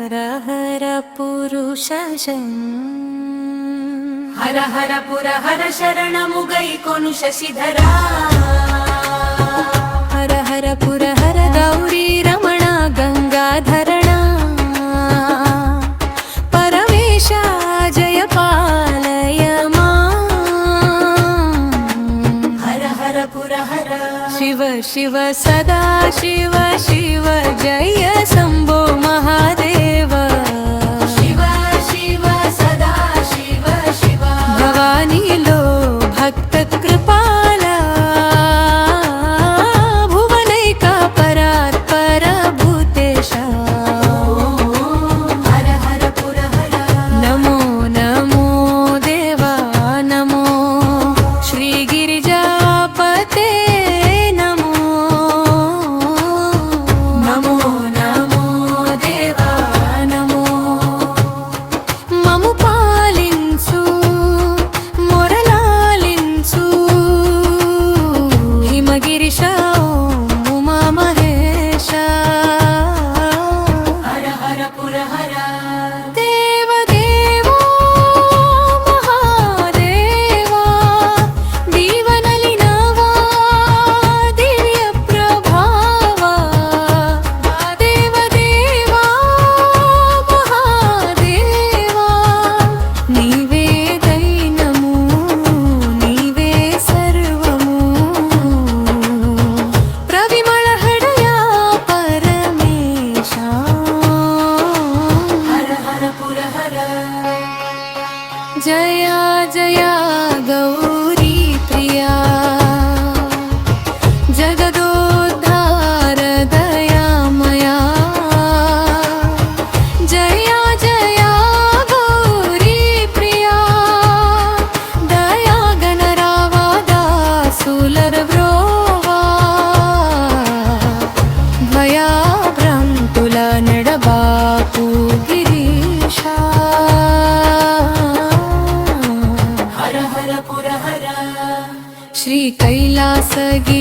हर हर पुरुष हर हर पुर हर शरणमुगै कोनु शशिधरा हर हर पुर हर गौरी रमण गंगाधरणा परमेशा जय पालय मा हर हर पुर हर शिव शिव सदा शिव शिव जय शंभो महादेव शिव शिव सदा शिव शिव भवानीलो भक्त कृपाला भुवनैका परात्पर भूतेशा हर हर पुर हर नमो नमो देवा नमो श्री गिरिजापते नमो नमो नमो देवा नमो मम पालिंचु मोरलालिंचु हिमगिरिश उमा महेश हर हर पुर हर देवदेवो महादेवा दीवनलिनवा दिव्य प्रभावा देवदेवा महादेवा नीवे दैनमु नीवे सर्वमु प्रविमल हृदया परमेशा हर हर पुर हर जया जया गौरी प्रिया जगदोद्धार दयामया जया जया गौरी प्रिया दया गणरावा दासुलर ब्रोवा भया भ्रांतुल नडबापू गिरीशा हर हर पुर हर श्री कैलासगिरीश्वरा